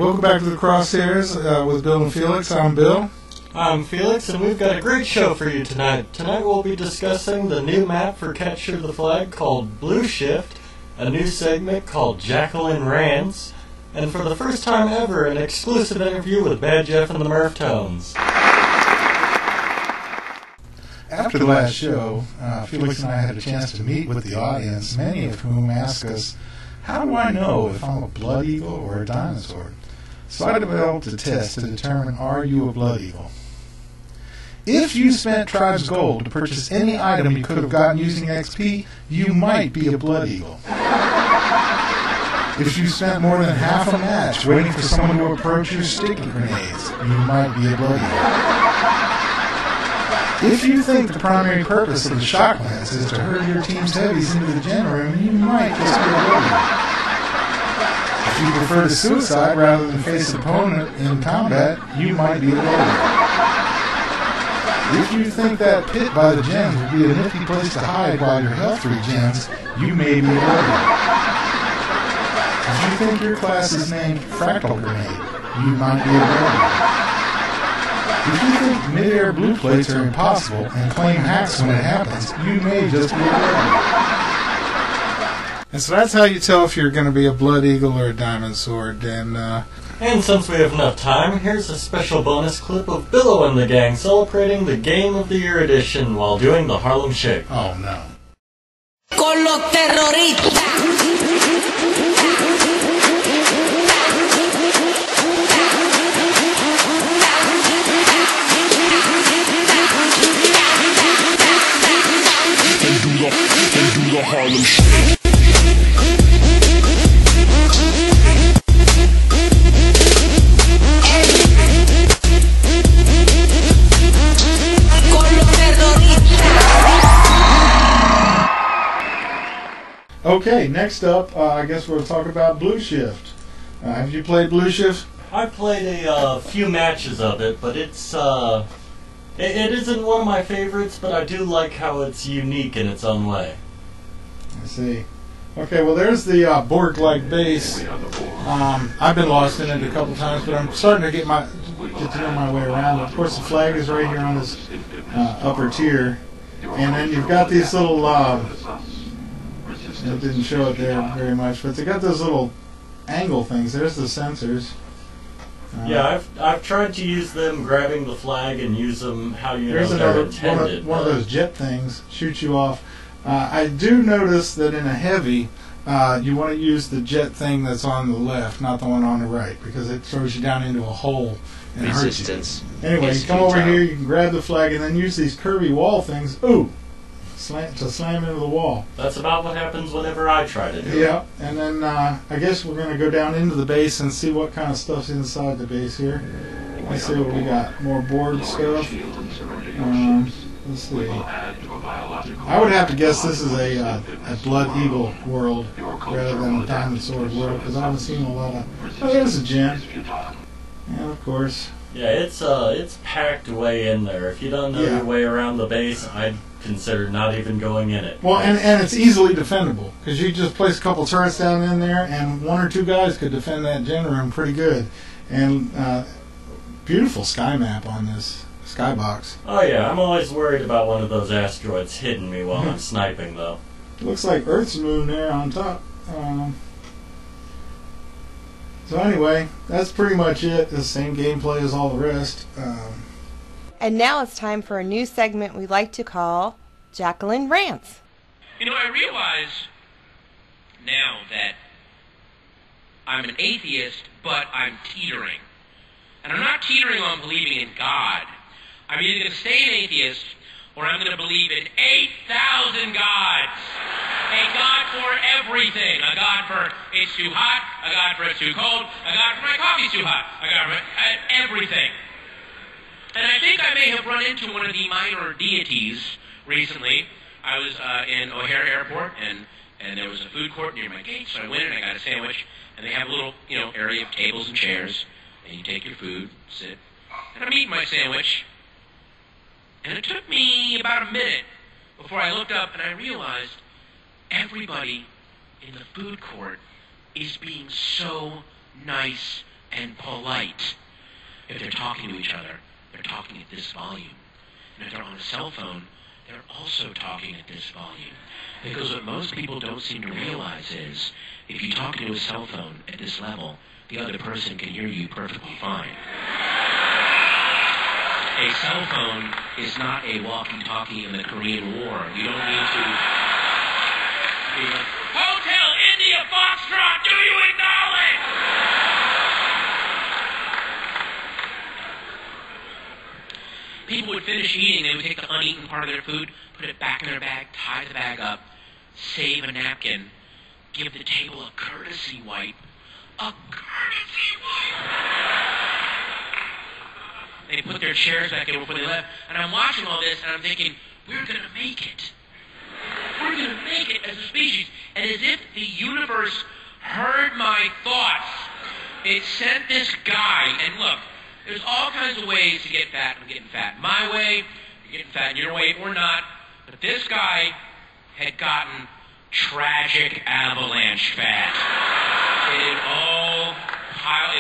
welcome back to the Crosshairs with Bill and Felix. I'm Bill. I'm Felix, and we've got a great show for you tonight. Tonight we'll be discussing the new map for Capture the Flag called Blue Shift, a new segment called Jacqueline Rants, and for the first time ever, an exclusive interview with Bad Jeff and the Murph Tones. After the last show, Felix and I had a chance to meet with the audience, many of whom asked us, how do I know if I'm a blood eagle or a dinosaur? So I developed a test to determine, are you a blood eagle? If you spent Tribe's Gold to purchase any item you could have gotten using XP, you might be a blood eagle. If you spent more than half a match waiting for someone to approach your sticky grenades, you might be a blood eagle. If you think the primary purpose of the shock lance is to herd your team's heavies into the gen room, you might just be a blood eagle. If you prefer to suicide rather than face an opponent in combat, you might be a blood eagle. If you think that pit by the gens would be a nifty place to hide while your health regens, you may be a blood eagle. If you think your class is named Fractal Grenade, you might be a blood eagle. If you think mid-air blue plates are impossible and claim hacks when it happens, you may just be a blood eagle. And so that's how you tell if you're going to be a blood eagle or a diamond sword. And since we have enough time, here's a special bonus clip of Billow and the gang celebrating the Game of the Year edition while doing the Harlem Shake. Oh no. Con los terroristas. Harlem Shake. Okay, next up, I guess we'll talk about Blue Shift. Have you played Blue Shift? I played a few matches of it, but it's it isn't one of my favorites, but I do like how it's unique in its own way. I see. Okay, well there's the Borg-like base. I've been lost in it a couple times, but I'm starting to get to know my way around. Of course, the flag is right here on this upper tier, and then you've got these little. It didn't show it there very much, but they got those little angle things. There's the sensors. Yeah, I've tried to use them, grabbing the flag, and use them how Here's they're intended. One of those jet things shoots you off. I do notice that in a heavy, you want to use the jet thing that's on the left, not the one on the right, because it throws you down into a hole and hurts you. Anyway, you come over here, you can grab the flag, and then use these curvy wall things. Ooh! To slam into the wall. That's about what happens whenever I try to do it. Yeah, and then I guess we're going to go down into the base and see what kind of stuff's inside the base here. Let's see what we got. More board stuff. Let's see. I would have to guess this is a Blood Eagle world rather than a Diamond Sword world, because I haven't seen a lot of... Oh, there's a gen. And of course... Yeah, it's packed way in there. If you don't know your way around the base, I'd consider not even going in it. Well, and it's easily defendable, because you just place a couple turrets down in there, and one or two guys could defend that gen room pretty good. And beautiful sky map on this skybox. Oh yeah, I'm always worried about one of those asteroids hitting me while I'm sniping, though. It looks like Earth's moon there on top. So anyway, that's pretty much it. The same gameplay as all the rest. And now it's time for a new segment we like to call Jacqueline Rants. You know, I realize now that I'm an atheist, but I'm teetering. And I'm not teetering on believing in God. I'm either going to stay an atheist, or I'm going to believe in 8,000 gods. A God for everything. A God for it's too hot, a God for it's too cold, a God for my coffee's too hot, a God for everything. And I think I may have run into one of the minor deities recently. I was in O'Hare Airport, and there was a food court near my gate, so I went in and I got a sandwich, and they have a little, area of tables and chairs, and you take your food, sit, and I'm eating my sandwich, and it took me about a minute before I looked up and I realized everybody in the food court is being so nice and polite. If they're talking to each other, they're talking at this volume. And if they're on a cell phone, they're also talking at this volume. Because what most people don't seem to realize is, if you talk into a cell phone at this level, the other person can hear you perfectly fine. A cell phone is not a walkie-talkie in the Korean War. You don't need to be like, Hotel India Foxtrot, do you acknowledge? People would finish eating, they would take the uneaten part of their food, put it back in their bag, tie the bag up, save a napkin, give the table a courtesy wipe. A courtesy wipe! They put their chairs back in before they left, and I'm watching all this, and I'm thinking, we're going to make it. We're going to make it as a species. And as if the universe heard my thoughts, it sent this guy, and look, there's all kinds of ways to get fat. I'm getting fat my way, you're getting fat your way, or not. But this guy had gotten tragic avalanche fat. It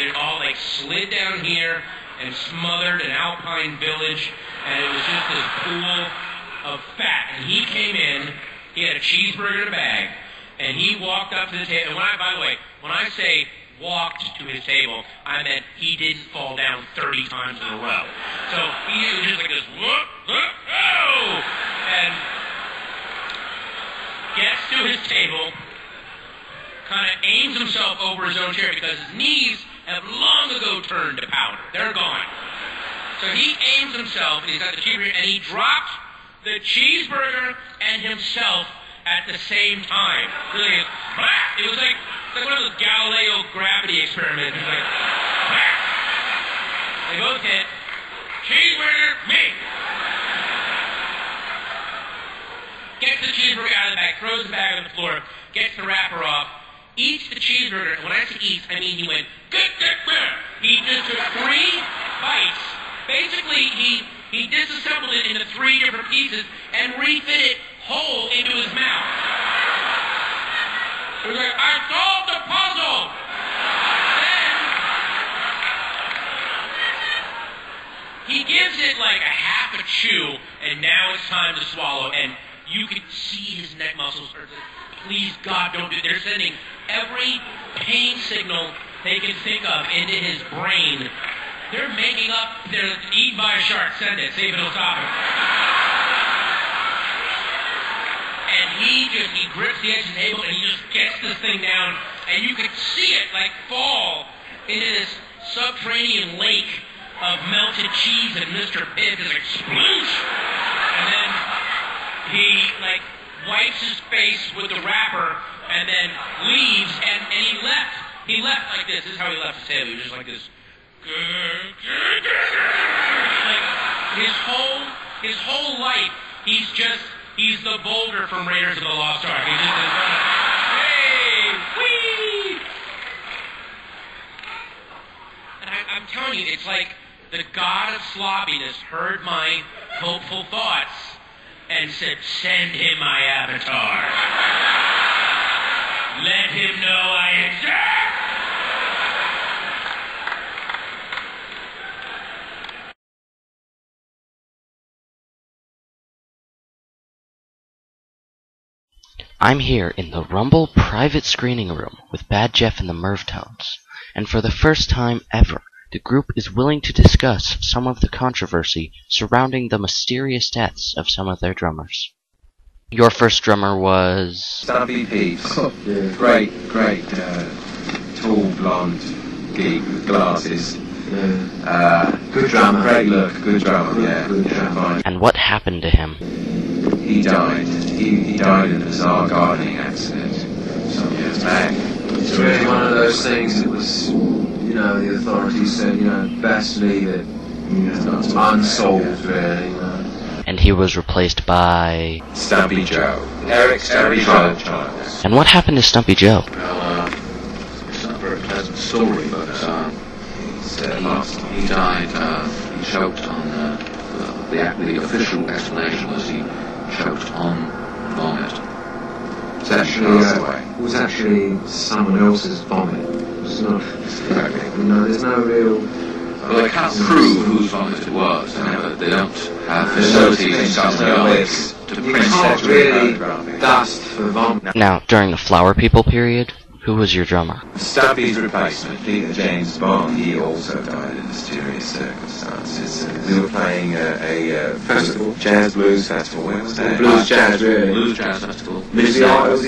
had all like slid down here and smothered an alpine village, and it was just this pool of fat. And he came in, he had a cheeseburger in a bag, and he walked up to the table. And by the way, when I say walked to his table, I meant he didn't fall down 30 times in a row. So he was just like this, whoop, whoop, oh! And gets to his table, kind of aims himself over his own chair because his knees have long ago turned to powder. They're gone. So he aims himself, and he's got the cheeseburger, and he dropped the cheeseburger and himself at the same time. Really, it was like one of those Galileo gravity experiments. It was like, they both hit. Cheeseburger, me. Gets the cheeseburger out of the bag, throws the bag on the floor, gets the wrapper off, eats the cheeseburger, and when I say eats, I mean he went, he just took 3 bites. Basically, he disassembled it into 3 different pieces and refit it whole into his mouth. He was like, I solved the puzzle! Then he gives it like a half a chew, and now it's time to swallow, and you could see his neck muscles. Please, God, don't do it. They're sending every pain signal they can think of into his brain. They're making up, they're eaten by a shark. Send it, see if it'll stop him. And he grips the edge of the table and he just gets this thing down, and you could see it like fall into this subterranean lake of melted cheese and Mr. Pibb is like sploosh. And then he like wipes his face with the wrapper and then leaves, and he left like this. This is how he left his table. He was just like this. Like his whole life, he's the boulder from Raiders of the Lost Ark. He's just in front of, hey, whee! And I'm telling you, it's like the god of sloppiness heard my hopeful thoughts and said, send him my avatar. Let him know I exist! I'm here in the Rumble private screening room with Bad Jeff and the Mervtones, and for the first time ever, the group is willing to discuss some of the controversy surrounding the mysterious deaths of some of their drummers. Your first drummer was... Stumpy Pete. Oh, yeah. Great, tall, blonde geek with glasses. Yeah. Good drummer. Great look, good drummer, yeah. Good drummer. And what happened to him? He died. He died in a bizarre gardening accident some years back. It's really one of those things that was, the authorities said, best leave it unsolved, really. And he was replaced by... Stumpy Joe. Eric Stumpy Joe. And what happened to Stumpy Joe? Well, it's not a very pleasant story, but he died, he choked on, the official explanation was he choked on vomit. It was actually someone else's vomit. It was It's not. You know, there's no real. Well, they can't prove whose vomit it was. They don't have facilities in Celtics to You print can't really really dust for vomit. Now, during the Flower People period, who was your drummer? Stubby's replacement, Peter James Bond, he also died in mysterious circumstances. We were playing a festival, Jazz Blues Festival. Where was that? Blues Jazz, really. Blues Jazz Festival. The Isle of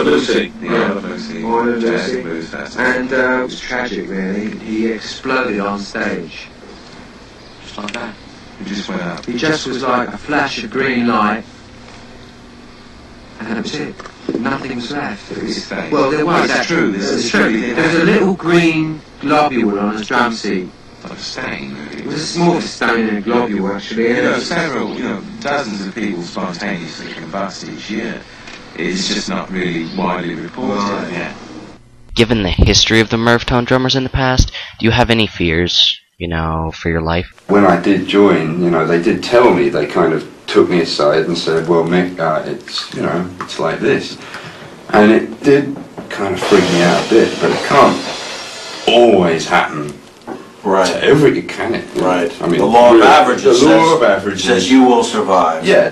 Lucy. The Isle of Lucy. Isle of Jazz Lucy. Blues Festival. And it was tragic, really. He exploded on stage. Just like that. He just went up. He just was like a flash of green light. And that was it. Nothing was left. Well, there was. That's true. It's true. There was a little green globule on his drum seat. Like a stain, really. It was a small stain in a globule, actually. Dozens of people spontaneously combust each year. It's just not really widely reported. Right. Yeah. Given the history of the Mervtone drummers in the past, do you have any fears, for your life? When I did join, they did tell me, they kind of took me aside and said, well, Mick, it's like this. And it did kind of freak me out a bit, but it can't always happen to every, can it? Right. I mean, the law of averages says you will survive. Yeah.